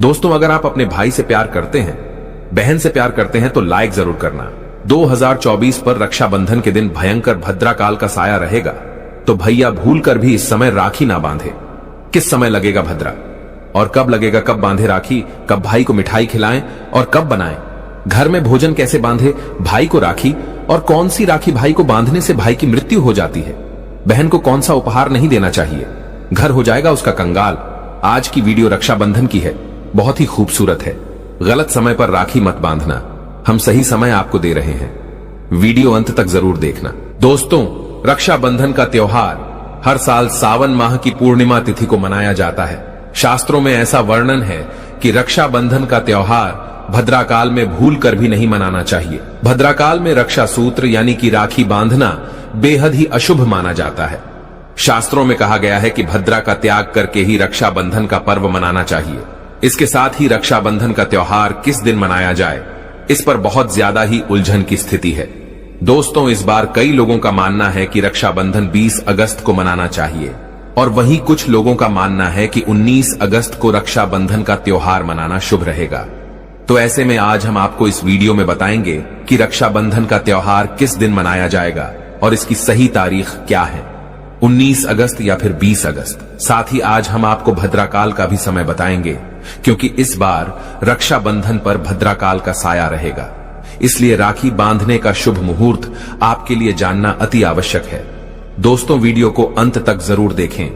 दोस्तों, अगर आप अपने भाई से प्यार करते हैं, बहन से प्यार करते हैं तो लाइक जरूर करना। 2024 पर रक्षाबंधन के दिन भयंकर भद्राकाल का साया रहेगा, तो भैया भूलकर भी इस समय राखी ना बांधे। किस समय लगेगा भद्रा और कब लगेगा, कब बांधे राखी, कब भाई को मिठाई खिलाएं और कब बनाएं, घर में भोजन कैसे बांधे भाई को राखी, और कौन सी राखी भाई को बांधने से भाई की मृत्यु हो जाती है, बहन को कौन सा उपहार नहीं देना चाहिए, घर हो जाएगा उसका कंगाल। आज की वीडियो रक्षाबंधन की है, बहुत ही खूबसूरत है। गलत समय पर राखी मत बांधना, हम सही समय आपको दे रहे हैं, वीडियो अंत तक जरूर देखना। दोस्तों, रक्षाबंधन का त्योहार हर साल सावन माह की पूर्णिमा तिथि को मनाया जाता है। शास्त्रों में ऐसा वर्णन है कि रक्षाबंधन का त्योहार भद्राकाल में भूल कर भी नहीं मनाना चाहिए। भद्राकाल में रक्षा सूत्र यानी कि राखी बांधना बेहद ही अशुभ माना जाता है। शास्त्रों में कहा गया है कि भद्रा का त्याग करके ही रक्षाबंधन का पर्व मनाना चाहिए। इसके साथ ही रक्षाबंधन का त्योहार किस दिन मनाया जाए, इस पर बहुत ज्यादा ही उलझन की स्थिति है। दोस्तों, इस बार कई लोगों का मानना है कि रक्षाबंधन 20 अगस्त को मनाना चाहिए, और वहीं कुछ लोगों का मानना है कि 19 अगस्त को रक्षाबंधन का त्योहार मनाना शुभ रहेगा। तो ऐसे में आज हम आपको इस वीडियो में बताएंगे कि रक्षाबंधन का त्योहार किस दिन मनाया जाएगा और इसकी सही तारीख क्या है, 19 अगस्त या फिर 20 अगस्त। साथ ही आज हम आपको भद्राकाल का भी समय बताएंगे, क्योंकि इस बार रक्षाबंधन पर भद्राकाल का साया रहेगा। इसलिए राखी बांधने का शुभ मुहूर्त आपके लिए जानना अति आवश्यक है। दोस्तों, वीडियो को अंत तक जरूर देखें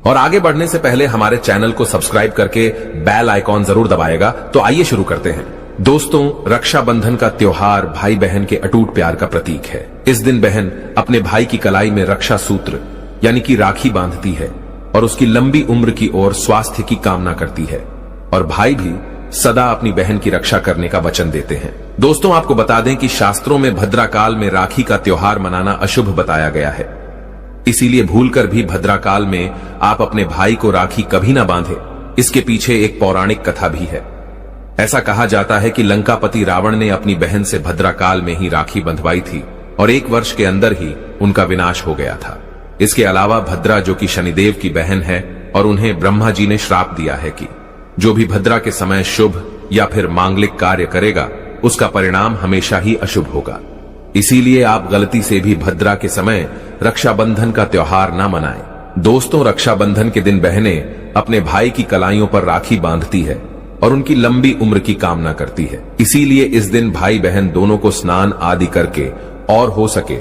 और आगे बढ़ने से पहले हमारे चैनल को सब्सक्राइब करके बेल आइकॉन जरूर दबाएगा। तो आइए शुरू करते हैं। दोस्तों, रक्षाबंधन का त्योहार भाई बहन के अटूट प्यार का प्रतीक है। इस दिन बहन अपने भाई की कलाई में रक्षा सूत्र यानी कि राखी बांधती है और उसकी लंबी उम्र की ओर स्वास्थ्य की कामना करती है, और भाई भी सदा अपनी बहन की रक्षा करने का वचन देते हैं। दोस्तों, आपको बता दें कि शास्त्रों में भद्राकाल में राखी का त्योहार मनाना अशुभ बताया गया है। इसीलिए भूलकर भी भद्राकाल में आप अपने भाई को राखी कभी ना बांधे। इसके पीछे एक पौराणिक कथा भी है। ऐसा कहा जाता है कि लंकापति रावण ने अपनी बहन से भद्राकाल में ही राखी बंधवाई थी और 1 वर्ष के अंदर ही उनका विनाश हो गया था। इसके अलावा भद्रा, जो कि शनिदेव की बहन है, और उन्हें ब्रह्मा जी ने श्राप दिया है कि जो भी भद्रा के समय शुभ या फिर मांगलिक कार्य करेगा, उसका परिणाम हमेशा ही अशुभ होगा। इसीलिए आप गलती से भी भद्रा के समय रक्षाबंधन का त्योहार ना मनाएं। दोस्तों, रक्षाबंधन के दिन बहनें अपने भाई की कलाइयों पर राखी बांधती है और उनकी लंबी उम्र की कामना करती है। इसीलिए इस दिन भाई बहन दोनों को स्नान आदि करके और हो सके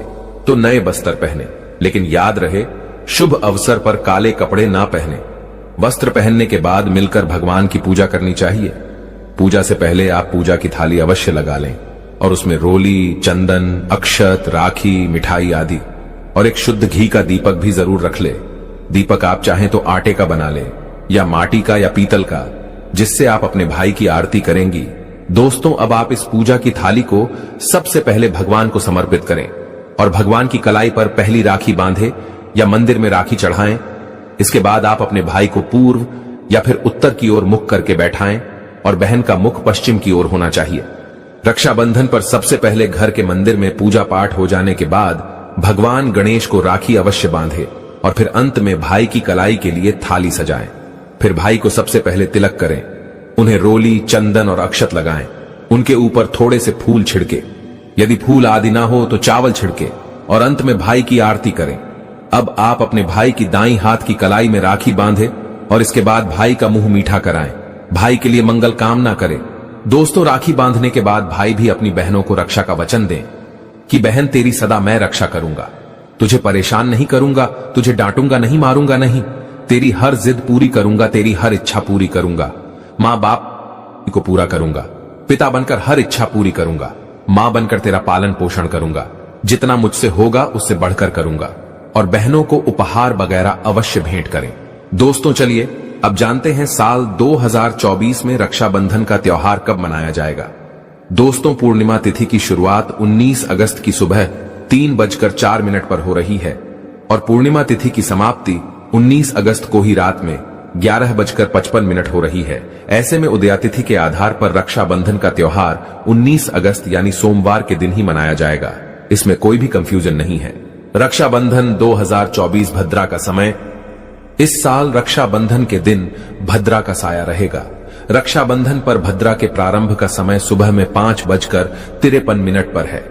तो नए वस्त्र पहने, लेकिन याद रहे शुभ अवसर पर काले कपड़े ना पहने। वस्त्र पहनने के बाद मिलकर भगवान की पूजा करनी चाहिए। पूजा से पहले आप पूजा की थाली अवश्य लगा लें और उसमें रोली, चंदन, अक्षत, राखी, मिठाई आदि और एक शुद्ध घी का दीपक भी जरूर रख ले। दीपक आप चाहें तो आटे का बना ले या माटी का या पीतल का, जिससे आप अपने भाई की आरती करेंगी। दोस्तों, अब आप इस पूजा की थाली को सबसे पहले भगवान को समर्पित करें और भगवान की कलाई पर पहली राखी बांधे या मंदिर में राखी चढ़ाएं। इसके बाद आप अपने भाई को पूर्व या फिर उत्तर की ओर मुख करके बैठाएं और बहन का मुख पश्चिम की ओर होना चाहिए। रक्षाबंधन पर सबसे पहले घर के मंदिर में पूजा पाठ हो जाने के बाद भगवान गणेश को राखी अवश्य बांधे और फिर अंत में भाई की कलाई के लिए थाली सजाएं। फिर भाई को सबसे पहले तिलक करें, उन्हें रोली, चंदन और अक्षत लगाएं। उनके ऊपर थोड़े से फूल छिड़के, यदि फूल आदि ना हो तो चावल छिड़के, और अंत में भाई की आरती करें। अब आप अपने भाई की दाईं हाथ की कलाई में राखी बांधे और इसके बाद भाई का मुंह मीठा कराएं। भाई के लिए मंगल कामना करें। दोस्तों, राखी बांधने के बाद भाई भी अपनी बहनों को रक्षा का वचन दें कि बहन, तेरी सदा मैं रक्षा करूंगा, तुझे परेशान नहीं करूंगा, तुझे डांटूंगा नहीं, मारूंगा नहीं, तेरी हर जिद पूरी करूंगा, तेरी हर इच्छा पूरी करूंगा, माँ बाप को पूरा करूंगा, पिता बनकर हर इच्छा पूरी करूंगा, माँ बनकर तेरा पालन पोषण करूंगा, जितना मुझसे होगा उससे बढ़कर करूंगा, और बहनों को उपहार वगैरह अवश्य भेंट करें। दोस्तों, चलिए अब जानते हैं साल 2024 में रक्षाबंधन का त्योहार कब मनाया जाएगा। दोस्तों, पूर्णिमा तिथि की शुरुआत 19 अगस्त की सुबह 3:04 पर हो रही है और पूर्णिमा तिथि की समाप्ति 19 अगस्त को ही रात में 11:55 हो रही है। ऐसे में उदयातिथि के आधार पर रक्षाबंधन का त्योहार 19 अगस्त यानी सोमवार के दिन ही मनाया जाएगा। इसमें कोई भी कंफ्यूजन नहीं है। रक्षाबंधन 2024 भद्रा का समय। इस साल रक्षाबंधन के दिन भद्रा का साया रहेगा। रक्षाबंधन पर भद्रा के प्रारंभ का समय सुबह में 5:53 पर है।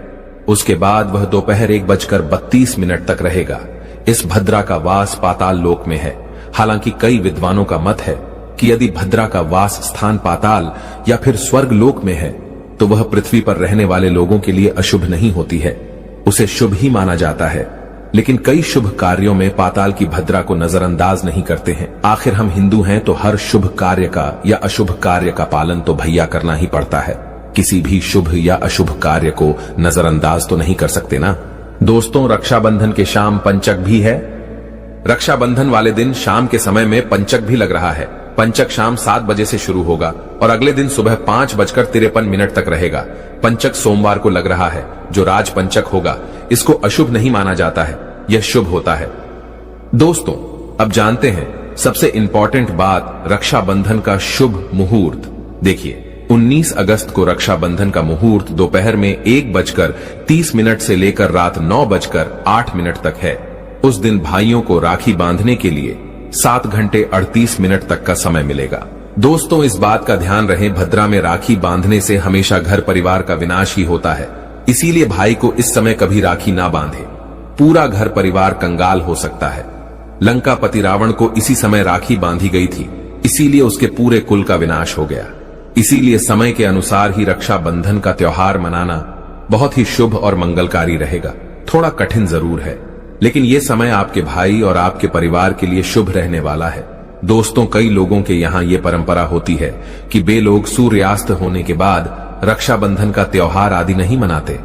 उसके बाद वह दोपहर 1:32 तक रहेगा। इस भद्रा का वास पाताल लोक में है। हालांकि कई विद्वानों का मत है कि यदि भद्रा का वास स्थान पाताल या फिर स्वर्ग लोक में है तो वह पृथ्वी पर रहने वाले लोगों के लिए अशुभ नहीं होती है, उसे शुभ ही माना जाता है। लेकिन कई शुभ कार्यों में पाताल की भद्रा को नजरअंदाज नहीं करते हैं। आखिर हम हिंदू हैं तो हर शुभ कार्य का या अशुभ कार्य का पालन तो भैया करना ही पड़ता है। किसी भी शुभ या अशुभ कार्य को नजरअंदाज तो नहीं कर सकते ना। दोस्तों, रक्षाबंधन के शाम पंचक भी है। रक्षाबंधन वाले दिन शाम के समय में पंचक भी लग रहा है। पंचक शाम 7 बजे से शुरू होगा और अगले दिन सुबह 5:53 तक रहेगा। पंचक सोमवार को लग रहा है, जो राज पंचक होगा। इसको अशुभ नहीं माना जाता है, यह शुभ होता है। दोस्तों, अब जानते हैं सबसे इंपॉर्टेंट बात, रक्षाबंधन का शुभ मुहूर्त। देखिए, 19 अगस्त को रक्षाबंधन का मुहूर्त दोपहर में 1:30 से लेकर रात 9:08 तक है। उस दिन भाइयों को राखी बांधने के लिए 7 घंटे 38 मिनट तक का समय मिलेगा। दोस्तों, इस बात का ध्यान रहे, भद्रा में राखी बांधने से हमेशा घर परिवार का विनाश ही होता है। इसीलिए भाई को इस समय कभी राखी ना बांधे, पूरा घर परिवार कंगाल हो सकता है। लंकापति रावण को इसी समय राखी बांधी गई थी, इसीलिए उसके पूरे कुल का विनाश हो गया। इसीलिए समय के अनुसार ही रक्षाबंधन का त्योहार मनाना बहुत ही शुभ और मंगलकारी रहेगा। थोड़ा कठिन जरूर है, लेकिन ये समय आपके भाई और आपके परिवार के लिए शुभ रहने वाला है। दोस्तों, कई लोगों के यहाँ ये परंपरा होती है कि वे लोग सूर्यास्त होने के बाद रक्षाबंधन का त्योहार आदि नहीं मनाते,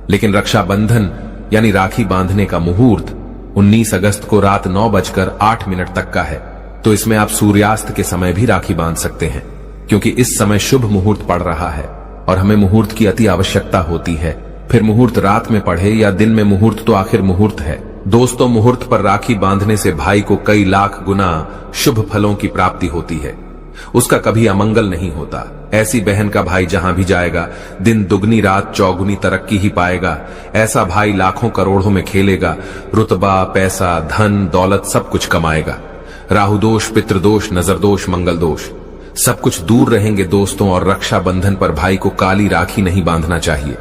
लेकिन रक्षाबंधन यानी राखी बांधने का मुहूर्त 19 अगस्त को रात 9:08 तक का है। तो इसमें आप सूर्यास्त के समय भी राखी बांध सकते हैं, क्योंकि इस समय शुभ मुहूर्त पड़ रहा है और हमें मुहूर्त की अति आवश्यकता होती है। फिर मुहूर्त रात में पढ़े या दिन में, मुहूर्त तो आखिर मुहूर्त है। दोस्तों, मुहूर्त पर राखी बांधने से भाई को कई लाख गुना शुभ फलों की प्राप्ति होती है, उसका कभी अमंगल नहीं होता। ऐसी बहन का भाई जहां भी जाएगा, दिन दुगनी रात चौगुनी तरक्की ही पाएगा। ऐसा भाई लाखों करोड़ों में खेलेगा, रुतबा, पैसा, धन, दौलत सब कुछ कमाएगा। राहुदोष, पितृदोष, नजरदोष, मंगल दोष सब कुछ दूर रहेंगे दोस्तों। और रक्षाबंधन पर भाई को काली राखी नहीं बांधना चाहिए,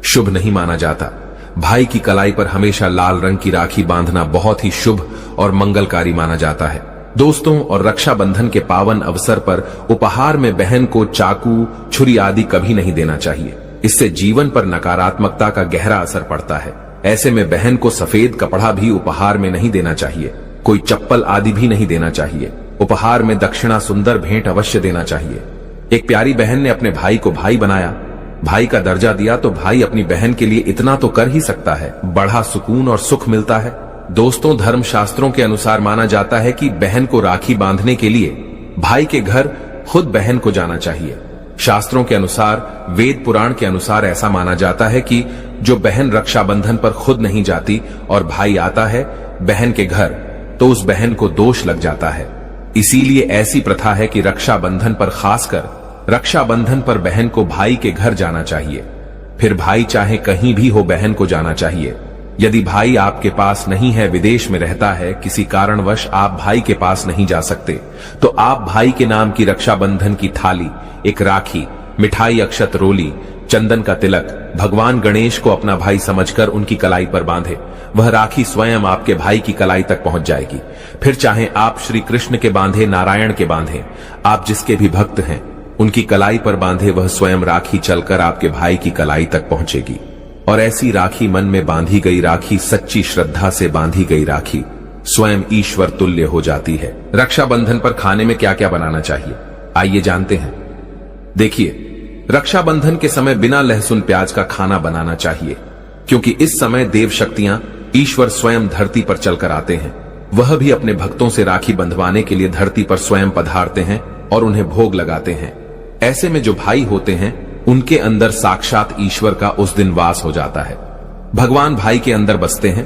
शुभ नहीं माना जाता। भाई की कलाई पर हमेशा लाल रंग की राखी बांधना बहुत ही शुभ और मंगलकारी माना जाता है दोस्तों। और रक्षाबंधन के पावन अवसर पर उपहार में बहन को चाकू, छुरी आदि कभी नहीं देना चाहिए। इससे जीवन पर नकारात्मकता का गहरा असर पड़ता है। ऐसे में बहन को सफेद कपड़ा भी उपहार में नहीं देना चाहिए, कोई चप्पल आदि भी नहीं देना चाहिए। उपहार में दक्षिणा, सुंदर भेंट अवश्य देना चाहिए। एक प्यारी बहन ने अपने भाई को भाई बनाया, भाई का दर्जा दिया, तो भाई अपनी बहन के लिए इतना तो कर ही सकता है, बड़ा सुकून और सुख मिलता है। दोस्तों, धर्म शास्त्रों के अनुसार माना जाता है कि बहन को राखी बांधने के लिए भाई के घर खुद बहन को जाना चाहिए। शास्त्रों के अनुसार, वेद पुराण के अनुसार ऐसा माना जाता है कि जो बहन रक्षाबंधन पर खुद नहीं जाती और भाई आता है बहन के घर, तो उस बहन को दोष लग जाता है। इसीलिए ऐसी प्रथा है कि रक्षाबंधन पर, खासकर रक्षाबंधन पर बहन को भाई के घर जाना चाहिए। फिर भाई चाहे कहीं भी हो, बहन को जाना चाहिए। यदि भाई आपके पास नहीं है, विदेश में रहता है, किसी कारणवश आप भाई के पास नहीं जा सकते, तो आप भाई के नाम की रक्षाबंधन की थाली, एक राखी, मिठाई, अक्षत रोली, चंदन का तिलक भगवान गणेश को अपना भाई समझकर उनकी कलाई पर बांधे। वह राखी स्वयं आपके भाई की कलाई तक पहुंच जाएगी। फिर चाहे आप श्री कृष्ण के बांधे, नारायण के बांधे, आप जिसके भी भक्त हैं उनकी कलाई पर बांधे, वह स्वयं राखी चलकर आपके भाई की कलाई तक पहुंचेगी। और ऐसी राखी, मन में बांधी गई राखी, सच्ची श्रद्धा से बांधी गई राखी स्वयं ईश्वर तुल्य हो जाती है। रक्षाबंधन पर खाने में क्या क्या बनाना चाहिए, आइए जानते हैं। देखिए, रक्षाबंधन के समय बिना लहसुन प्याज का खाना बनाना चाहिए, क्योंकि इस समय देव शक्तियां, ईश्वर स्वयं धरती पर चलकर आते हैं। वह भी अपने भक्तों से राखी बंधवाने के लिए धरती पर स्वयं पधारते हैं और उन्हें भोग लगाते हैं। ऐसे में जो भाई होते हैं उनके अंदर साक्षात ईश्वर का उस दिन वास हो जाता है। भगवान भाई के अंदर बसते हैं।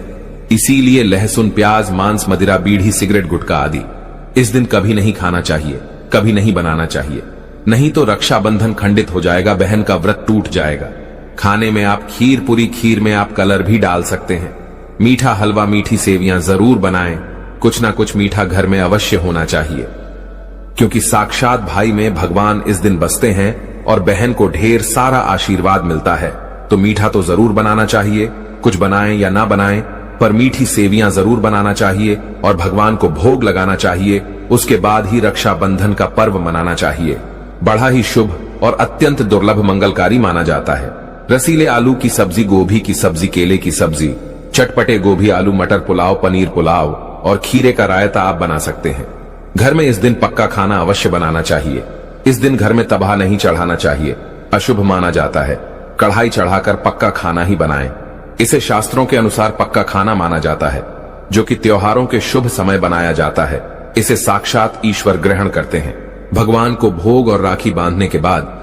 इसीलिए लहसुन, प्याज, मांस, मदिरा, बीड़ी, सिगरेट, गुटखा आदि इस दिन कभी नहीं खाना चाहिए, कभी नहीं बनाना चाहिए। नहीं तो रक्षाबंधन खंडित हो जाएगा, बहन का व्रत टूट जाएगा। खाने में आप खीर पूरी, खीर में आप कलर भी डाल सकते हैं। मीठा हलवा, मीठी सेवियां जरूर बनाएं। कुछ ना कुछ मीठा घर में अवश्य होना चाहिए। क्योंकि साक्षात भाई में भगवान इस दिन बसते हैं और बहन को ढेर सारा आशीर्वाद मिलता है। तो मीठा तो जरूर बनाना चाहिए, कुछ बनाएं या ना बनाएं, पर मीठी सेवियां जरूर बनाना चाहिए और भगवान को भोग लगाना चाहिए। उसके बाद ही रक्षाबंधन का पर्व मनाना चाहिए। बड़ा ही शुभ और अत्यंत दुर्लभ मंगलकारी माना जाता है। रसीले आलू की सब्जी, गोभी की सब्जी, केले की सब्जी, चटपटे गोभी आलू मटर पुलाव, पनीर पुलाव और खीरे का रायता आप बना सकते हैं। घर में इस दिन पक्का खाना अवश्य बनाना चाहिए। इस दिन घर में तबाह नहीं चढ़ाना चाहिए, अशुभ माना जाता है। कढ़ाई चढ़ाकर पक्का खाना ही बनाएं। इसे शास्त्रों के अनुसार पक्का खाना माना जाता है, जो कि त्योहारों के शुभ समय बनाया जाता है। इसे साक्षात ईश्वर ग्रहण करते हैं। भगवान को भोग और राखी बांधने के बाद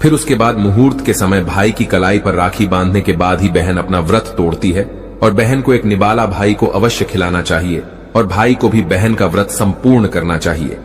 फिर उसके बाद मुहूर्त के समय भाई की कलाई पर राखी बांधने के बाद ही बहन अपना व्रत तोड़ती है और बहन को एक निबाला भाई को अवश्य खिलाना चाहिए और भाई को भी बहन का व्रत संपूर्ण करना चाहिए।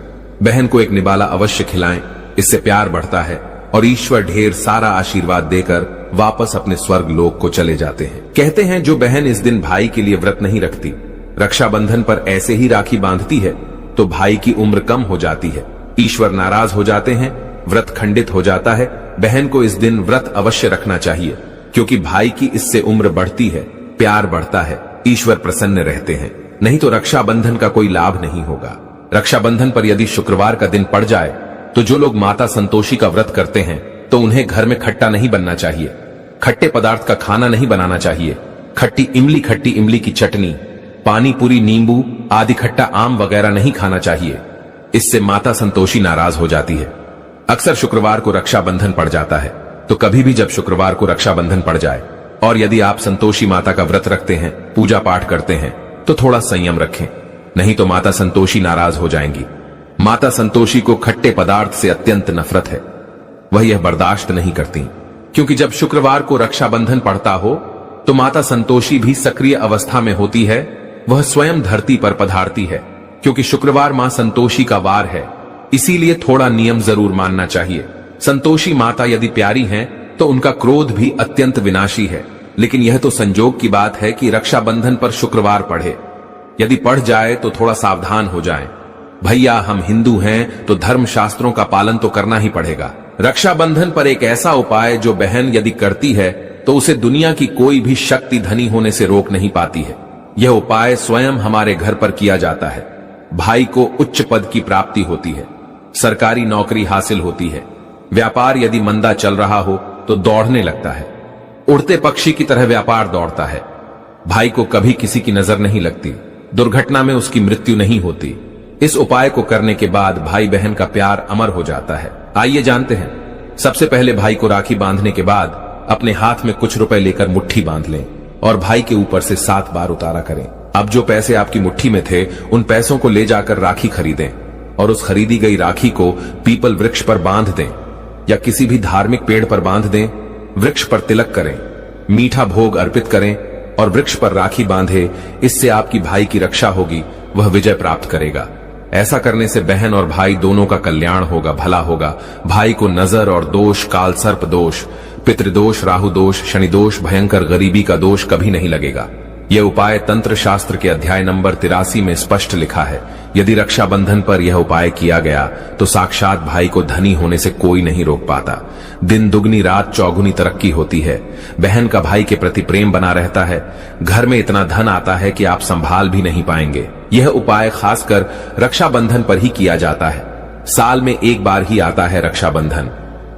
बहन को एक निबाला अवश्य खिलाएं, इससे प्यार बढ़ता है और ईश्वर ढेर सारा आशीर्वाद देकर वापस अपने स्वर्ग लोक को चले जाते हैं। कहते हैं जो बहन इस दिन भाई के लिए व्रत नहीं रखती, रक्षाबंधन पर ऐसे ही राखी बांधती है, तो भाई की उम्र कम हो जाती है, ईश्वर नाराज हो जाते हैं, व्रत खंडित हो जाता है। बहन को इस दिन व्रत अवश्य रखना चाहिए, क्योंकि भाई की इससे उम्र बढ़ती है, प्यार बढ़ता है, ईश्वर प्रसन्न रहते हैं। नहीं तो रक्षाबंधन का कोई लाभ नहीं होगा। रक्षाबंधन पर यदि शुक्रवार का दिन पड़ जाए तो जो लोग माता संतोषी का व्रत करते हैं तो उन्हें घर में खट्टा नहीं बनना चाहिए, खट्टे पदार्थ का खाना नहीं बनाना चाहिए। खट्टी इमली की चटनी, पानी पूरी, नींबू आदि खट्टा आम वगैरह नहीं खाना चाहिए। इससे माता संतोषी नाराज हो जाती है। अक्सर शुक्रवार को रक्षाबंधन पड़ जाता है, तो कभी भी जब शुक्रवार को रक्षाबंधन पड़ जाए और यदि आप संतोषी माता का व्रत रखते हैं, पूजा पाठ करते हैं, तो थोड़ा संयम रखें, नहीं तो माता संतोषी नाराज हो जाएंगी। माता संतोषी को खट्टे पदार्थ से अत्यंत नफरत है, वह यह बर्दाश्त नहीं करती, क्योंकि जब शुक्रवार को रक्षाबंधन पड़ता हो तो माता संतोषी भी सक्रिय अवस्था में होती है, वह स्वयं धरती पर पधारती है। क्योंकि शुक्रवार मां संतोषी का वार है, इसीलिए थोड़ा नियम जरूर मानना चाहिए। संतोषी माता यदि प्यारी हैं, तो उनका क्रोध भी अत्यंत विनाशी है, लेकिन यह तो संजोग की बात है कि रक्षाबंधन पर शुक्रवार पढ़े। यदि पढ़ जाए तो थोड़ा सावधान हो जाएं। भैया हम हिंदू हैं तो धर्म शास्त्रों का पालन तो करना ही पड़ेगा। रक्षाबंधन पर एक ऐसा उपाय जो बहन यदि करती है तो उसे दुनिया की कोई भी शक्ति धनी होने से रोक नहीं पाती है। यह उपाय स्वयं हमारे घर पर किया जाता है। भाई को उच्च पद की प्राप्ति होती है, सरकारी नौकरी हासिल होती है, व्यापार यदि मंदा चल रहा हो तो दौड़ने लगता है, उड़ते पक्षी की तरह व्यापार दौड़ता है। भाई को कभी किसी की नजर नहीं लगती, दुर्घटना में उसकी मृत्यु नहीं होती। इस उपाय को करने के बाद भाई बहन का प्यार अमर हो जाता है। आइए जानते हैं। सबसे पहले भाई को राखी बांधने के बाद अपने हाथ में कुछ रुपए लेकर मुट्ठी बांध लें और भाई के ऊपर से 7 बार उतारा करें। अब जो पैसे आपकी मुट्ठी में थे उन पैसों को ले जाकर राखी खरीदें और उस खरीदी गई राखी को पीपल वृक्ष पर बांध दें या किसी भी धार्मिक पेड़ पर बांध दें। वृक्ष पर तिलक करें, मीठा भोग अर्पित करें और वृक्ष पर राखी बांधे। इससे आपकी भाई की रक्षा होगी, वह विजय प्राप्त करेगा। ऐसा करने से बहन और भाई दोनों का कल्याण होगा, भला होगा। भाई को नजर और दोष, काल सर्प दोष, पितृदोष, राहु दोष, शनि दोष, भयंकर गरीबी का दोष कभी नहीं लगेगा। यह उपाय तंत्र शास्त्र के अध्याय नंबर 83 में स्पष्ट लिखा है। यदि रक्षाबंधन पर यह उपाय किया गया तो साक्षात भाई को धनी होने से कोई नहीं रोक पाता। दिन दुगनी रात चौगुनी तरक्की होती है। बहन का भाई के प्रति प्रेम बना रहता है। घर में इतना धन आता है कि आप संभाल भी नहीं पाएंगे। यह उपाय खासकर रक्षाबंधन पर ही किया जाता है। साल में एक बार ही आता है रक्षाबंधन,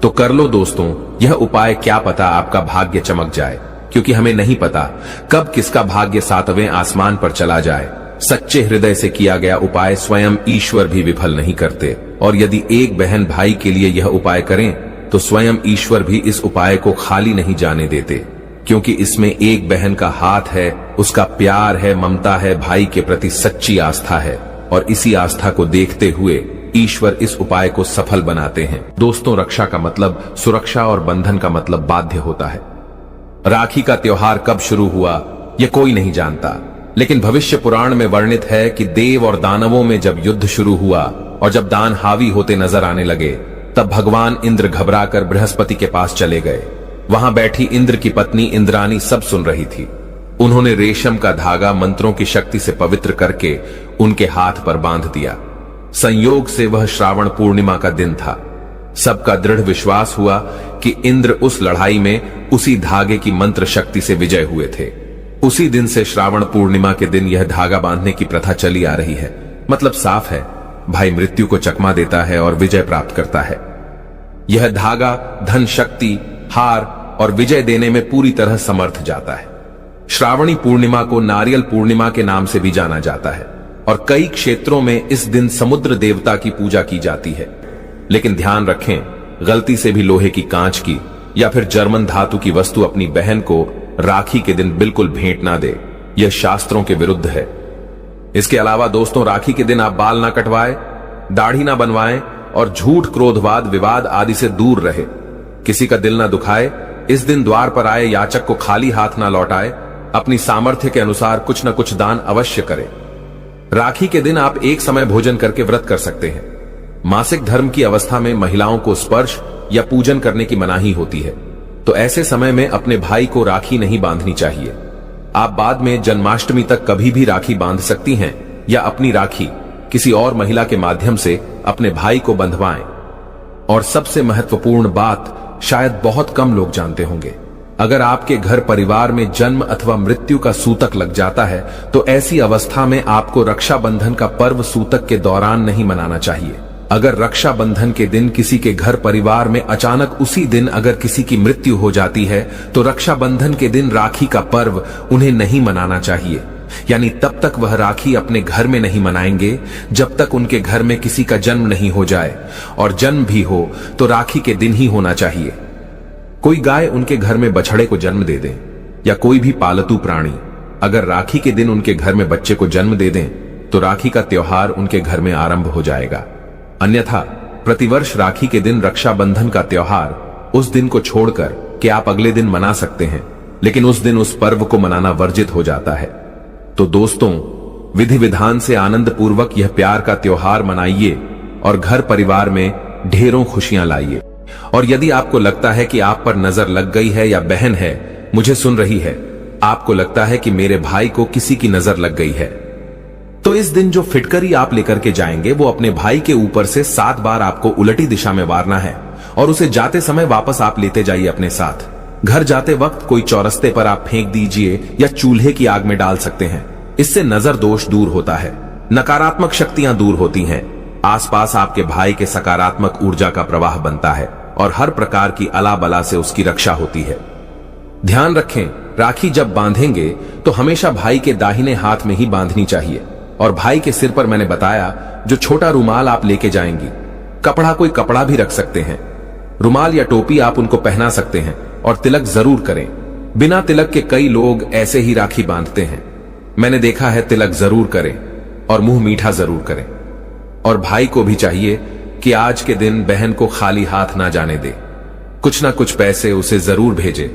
तो कर लो दोस्तों यह उपाय। क्या पता आपका भाग्य चमक जाए, क्योंकि हमें नहीं पता कब किसका भाग्य 7वें आसमान पर चला जाए। सच्चे हृदय से किया गया उपाय स्वयं ईश्वर भी विफल नहीं करते। और यदि एक बहन भाई के लिए यह उपाय करें तो स्वयं ईश्वर भी इस उपाय को खाली नहीं जाने देते, क्योंकि इसमें एक बहन का हाथ है, उसका प्यार है, ममता है, भाई के प्रति सच्ची आस्था है। और इसी आस्था को देखते हुए ईश्वर इस उपाय को सफल बनाते हैं। दोस्तों, रक्षा का मतलब सुरक्षा और बंधन का मतलब बाध्य होता है। राखी का त्योहार कब शुरू हुआ यह कोई नहीं जानता, लेकिन भविष्य पुराण में वर्णित है कि देव और दानवों में जब युद्ध शुरू हुआ और जब दान हावी होते नजर आने लगे, तब भगवान इंद्र घबराकर बृहस्पति के पास चले गए। वहां बैठी इंद्र की पत्नी इंद्रानी सब सुन रही थी। उन्होंने रेशम का धागा मंत्रों की शक्ति से पवित्र करके उनके हाथ पर बांध दिया। संयोग से वह श्रावण पूर्णिमा का दिन था। सबका दृढ़ विश्वास हुआ कि इंद्र उस लड़ाई में उसी धागे की मंत्र शक्ति से विजय हुए थे। उसी दिन से श्रावण पूर्णिमा के दिन यह धागा बांधने की प्रथा चली आ रही है। मतलब साफ है, भाई मृत्यु को चकमा देता है और विजय प्राप्त करता है। यह धागा धन, शक्ति, हार और विजय देने में पूरी तरह समर्थ जाता है। श्रावणी पूर्णिमा को नारियल पूर्णिमा के नाम से भी जाना जाता है और कई क्षेत्रों में इस दिन समुद्र देवता की पूजा की जाती है। लेकिन ध्यान रखें, गलती से भी लोहे की, कांच की या फिर जर्मन धातु की वस्तु अपनी बहन को राखी के दिन बिल्कुल भेंट ना दे। यह शास्त्रों के विरुद्ध है। इसके अलावा दोस्तों, राखी के दिन आप बाल ना कटवाएं, दाढ़ी ना बनवाएं और झूठ, क्रोधवाद, विवाद आदि से दूर रहे। किसी का दिल ना दुखाए। इस दिन द्वार पर आए याचक को खाली हाथ ना लौटाए। अपनी सामर्थ्य के अनुसार कुछ न कुछ दान अवश्य करें। राखी के दिन आप एक समय भोजन करके व्रत कर सकते हैं। मासिक धर्म की अवस्था में महिलाओं को स्पर्श या पूजन करने की मनाही होती है, तो ऐसे समय में अपने भाई को राखी नहीं बांधनी चाहिए। आप बाद में जन्माष्टमी तक कभी भी राखी बांध सकती हैं या अपनी राखी किसी और महिला के माध्यम से अपने भाई को बंधवाएं। और सबसे महत्वपूर्ण बात शायद बहुत कम लोग जानते होंगे, अगर आपके घर परिवार में जन्म अथवा मृत्यु का सूतक लग जाता है तो ऐसी अवस्था में आपको रक्षाबंधन का पर्व सूतक के दौरान नहीं मनाना चाहिए। अगर रक्षाबंधन के दिन किसी के घर परिवार में अचानक उसी दिन अगर किसी की मृत्यु हो जाती है तो रक्षाबंधन के दिन राखी का पर्व उन्हें नहीं मनाना चाहिए। यानी तब तक वह राखी अपने घर में नहीं मनाएंगे जब तक उनके घर में किसी का जन्म नहीं हो जाए, और जन्म भी हो तो राखी के दिन ही होना चाहिए। कोई गाय उनके घर में बछड़े को जन्म दे दें या कोई भी पालतू प्राणी अगर राखी के दिन उनके घर में बच्चे को जन्म दे दें तो राखी का त्योहार उनके घर में आरंभ हो जाएगा। अन्यथा प्रतिवर्ष राखी के दिन रक्षाबंधन का त्योहार उस दिन को छोड़कर कि आप अगले दिन मना सकते हैं, लेकिन उस दिन उस पर्व को मनाना वर्जित हो जाता है। तो दोस्तों, विधि विधान से आनंद पूर्वक यह प्यार का त्योहार मनाइए और घर परिवार में ढेरों खुशियां लाइए। और यदि आपको लगता है कि आप पर नजर लग गई है या बहन है मुझे सुन रही है, आपको लगता है कि मेरे भाई को किसी की नजर लग गई है, तो इस दिन जो फिटकरी आप लेकर के जाएंगे वो अपने भाई के ऊपर से 7 बार आपको उलटी दिशा में वारना है और उसे जाते समय वापस आप लेते जाइए अपने साथ। घर जाते वक्त कोई चौरस्ते पर आप फेंक दीजिए या चूल्हे की आग में डाल सकते हैं। इससे नजर दोष दूर होता है, नकारात्मक शक्तियां दूर होती हैं, आसपास आपके भाई के सकारात्मक ऊर्जा का प्रवाह बनता है और हर प्रकार की अला बला से उसकी रक्षा होती है। ध्यान रखें, राखी जब बांधेंगे तो हमेशा भाई के दाहिने हाथ में ही बांधनी चाहिए। और भाई के सिर पर मैंने बताया जो छोटा रुमाल आप लेके जाएंगी, कपड़ा कोई कपड़ा भी रख सकते हैं, रुमाल या टोपी आप उनको पहना सकते हैं और तिलक जरूर करें। बिना तिलक के कई लोग ऐसे ही राखी बांधते हैं, मैंने देखा है। तिलक जरूर करें और मुंह मीठा जरूर करें। और भाई को भी चाहिए कि आज के दिन बहन को खाली हाथ ना जाने दे, कुछ ना कुछ पैसे उसे जरूर भेजे।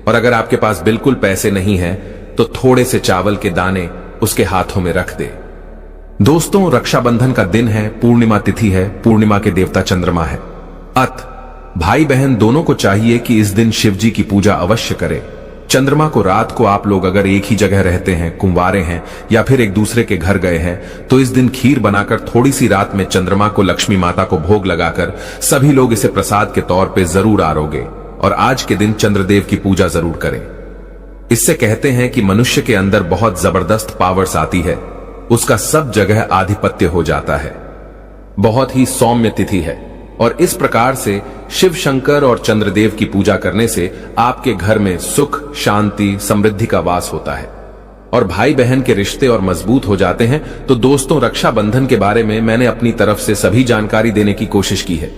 और अगर आपके पास बिल्कुल पैसे नहीं है तो थोड़े से चावल के दाने उसके हाथों में रख दे। दोस्तों, रक्षाबंधन का दिन है, पूर्णिमा तिथि है, पूर्णिमा के देवता चंद्रमा है। भाई बहन दोनों को चाहिए कि इस दिन शिव जी की पूजा अवश्य करें। चंद्रमा को रात को आप लोग अगर एक ही जगह रहते हैं, कुंवारे हैं या फिर एक दूसरे के घर गए हैं, तो इस दिन खीर बनाकर थोड़ी सी रात में चंद्रमा को लक्ष्मी माता को भोग लगाकर सभी लोग इसे प्रसाद के तौर पे जरूर आरोगे और आज के दिन चंद्रदेव की पूजा जरूर करें। इससे कहते हैं कि मनुष्य के अंदर बहुत जबरदस्त पावर्स आती है, उसका सब जगह आधिपत्य हो जाता है। बहुत ही सौम्य तिथि है और इस प्रकार से शिव शंकर और चंद्रदेव की पूजा करने से आपके घर में सुख, शांति, समृद्धि का वास होता है और भाई बहन के रिश्ते और मजबूत हो जाते हैं। तो दोस्तों, रक्षाबंधन के बारे में मैंने अपनी तरफ से सभी जानकारी देने की कोशिश की है।